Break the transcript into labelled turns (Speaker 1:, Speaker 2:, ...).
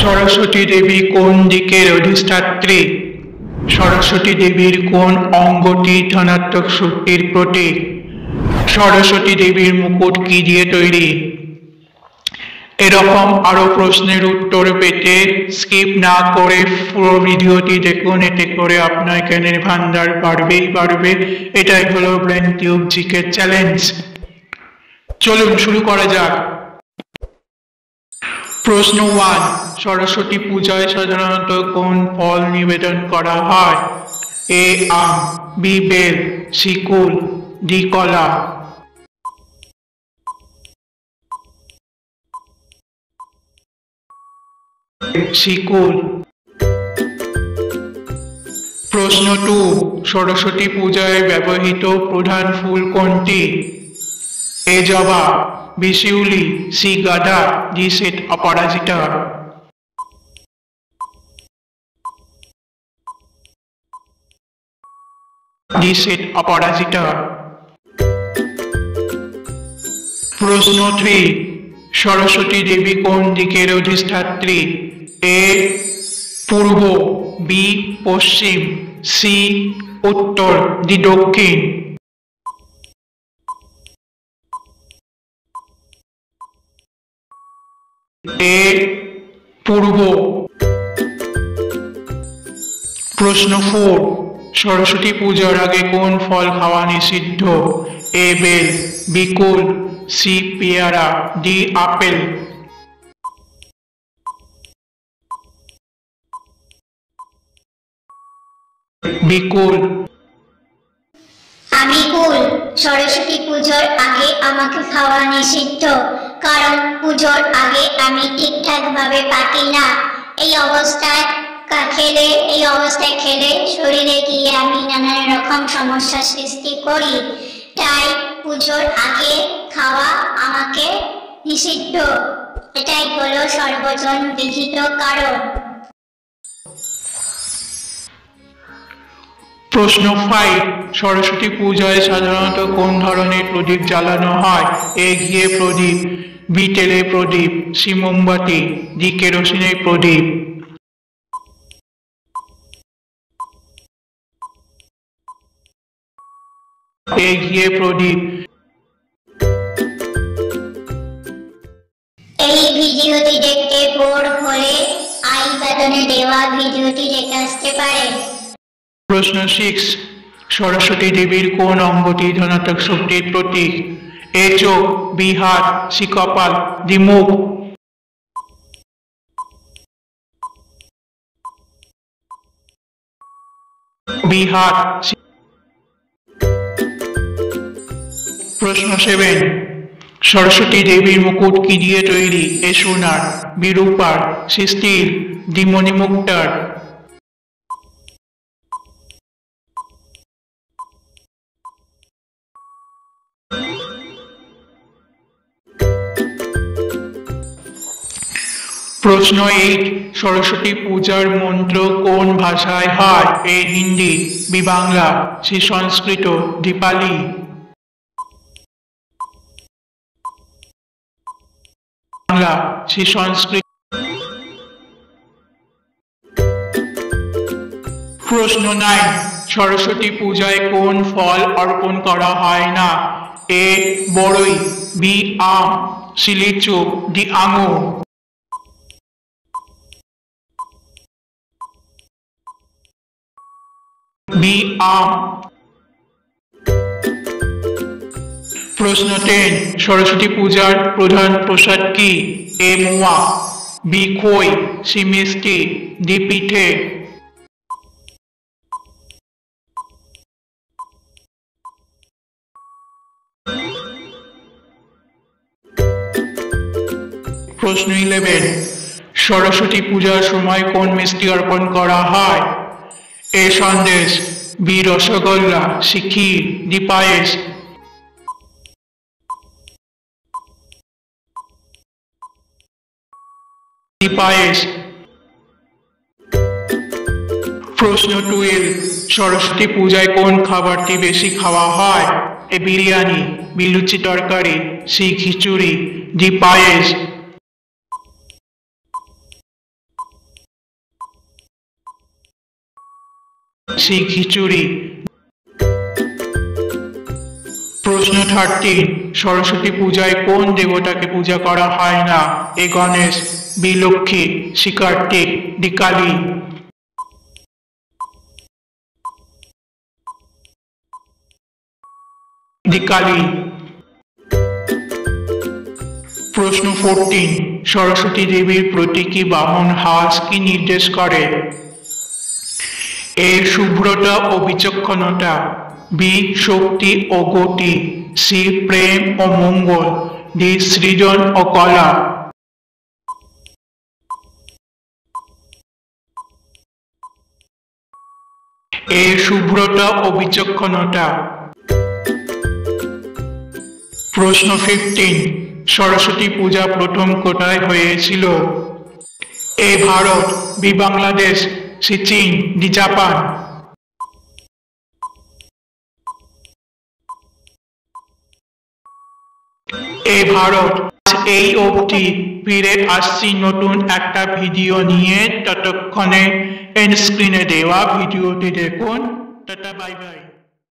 Speaker 1: সরস্বতী দেবী কোন দিকের অধিষ্ঠাত্রী? সরস্বতী দেবীর কোন অঙ্গটি ধনাত্মক শক্তির প্রতীক? সরস্বতী দেবীর মুকুট কি দিয়ে তৈরি? এরকম আরো প্রশ্নের উত্তর পেতে স্কিপ না করে পুরো ভিডিওটি দেখুন, এতে করে আপনার জ্ঞানের ভান্ডার বাড়বে। এটাই হলো ব্রেন টিউব জিকে চ্যালেঞ্জ। চলুন শুরু করা যাক। প্রশ্ন 1, সরস্বতী পূজায় সাধারণত কোন ফল নিবেদন করা হয়? এ আম, বি বেল, সি কুল, ডি কলা। সি কুল। প্রশ্ন 2, সরস্বতী পূজায় ব্যবহৃত প্রধান ফুল কোনটি? এ জবা, বি শিউলি, সি গাঁদা, ডি সেট অপরাজিতা। ডি সেট অপরাজিতা। প্রশ্ন 3, সরস্বতী দেবী কোন দিকের অধিষ্ঠাত্রী? এ পূর্ব, বি পশ্চিম, সি উত্তর, ডি দক্ষিণ। এ পূর্ব। প্রশ্ন 4, সরস্বতী পূজার আগে কোন ফল খাওয়া নিষিদ্ধ? এ বেল, বি কুল, সি পেয়ারা, ডি আপেল। বি কুল।
Speaker 2: আমি কুল। সরস্বতী পুজোর আগে আমাকে খাওয়া নিষিদ্ধ, কারণ পুজোর আগে আমি ঠিকঠাক ভাবে পাকি না। এই অবস্থায় খেলে শরীরে গিয়ে আমি নানা রকম সমস্যার সৃষ্টি করি, তাই পুজোর আগে খাওয়া আমাকে নিষিদ্ধ। এটাই হলো সর্বজন বিহিত কারণ।
Speaker 1: প্রশ্ন 5, সরস্বতী পূজায় সাধারণত কোন ধরনের প্রদীপ জ্বালানো হয়? এ ঘিয়ে প্রদীপ, বি তেলে প্রদীপ, সি মোমবাতি, ডি কেরোসিনের প্রদীপ। এ ঘিয়ে প্রদীপ।
Speaker 2: এই ভিডিওটি দেখতে বোর হলে আই বাটনে দেওয়া ভিডিওটি দেখে আসতে পারেন।
Speaker 1: প্রশ্ন 6, সরস্বতী দেবীর কোন অঙ্গটি ধনাত্মক শক্তির প্রতীক? এ চোখ, বি হাত, সি কপাল, ডি মুখ। বি হাত। প্রশ্ন 7, সরস্বতী দেবীর মুকুট কি দিয়ে তৈরি? এ সোনার, বি রূপার, সি স্টিল, ডি মণিমুক্তার। প্রশ্ন 8, সরস্বতী পূজার মন্ত্র কোন ভাষায় হয়? এ হিন্দি, বি বাংলা, সি সংস্কৃত, ডি পালি। বাংলা, সি সংস্কৃত। প্রশ্ন 9, সরস্বতী পূজায় কোন ফল অর্পণ করা হয় না? এ বড়ই, বি আম, সি লিচু, ডি আঙুর। বি আম। প্রশ্ন 10, সরস্বতী পূজার প্রধান প্রসাদ কি? এ মোয়া, বি খই, সি মিষ্টি, ডি পিঠে। প্রশ্ন 11, সরস্বতী পূজার সময় কোন মিষ্টি অর্পণ করা হয়? এ সন্দেশ, বি রসগোল্লা, সি ক্ষীর, ডি পায়েস। ডি পায়েস। প্রশ্ন 12, সরস্বতী পূজায় কোন খাবারটি বেশি খাওয়া হয়? এ বিরিয়ানি, বি লুচি তরকারি, সি খিচুড়ি, ডি পায়েস। সি খিচুড়ি। প্রশ্ন 13, সরস্বতী পূজায় কোন দেবতাকে পূজা করা হয় না? A Ganesh, B Lakshmi, C Kartik, D Kali. D Kali. প্রশ্ন 14, সরস্বতী দেবীর প্রতীকী বাহন হাঁস কি নির্দেশ করে? এ শুভ্রতা ও বিচক্ষণতা, বি শক্তি ও গতি, সি প্রেম ও মঙ্গল, ডি সৃজন ও কলা। এ শুভ্রতা ও বিচক্ষণতা। প্রশ্ন 15, সরস্বতী পূজা প্রথম কোথায় হয়েছিল? এ ভারত, বি বাংলাদেশ, সি চীন, ডি জাপান। এ ভারত। এই অবধি, ফিরে আসছি নতুন একটা ভিডিও নিয়ে, ততক্ষণে এন্ড স্ক্রিনে দেওয়া ভিডিওটি দেখুন। Tata, bye bye.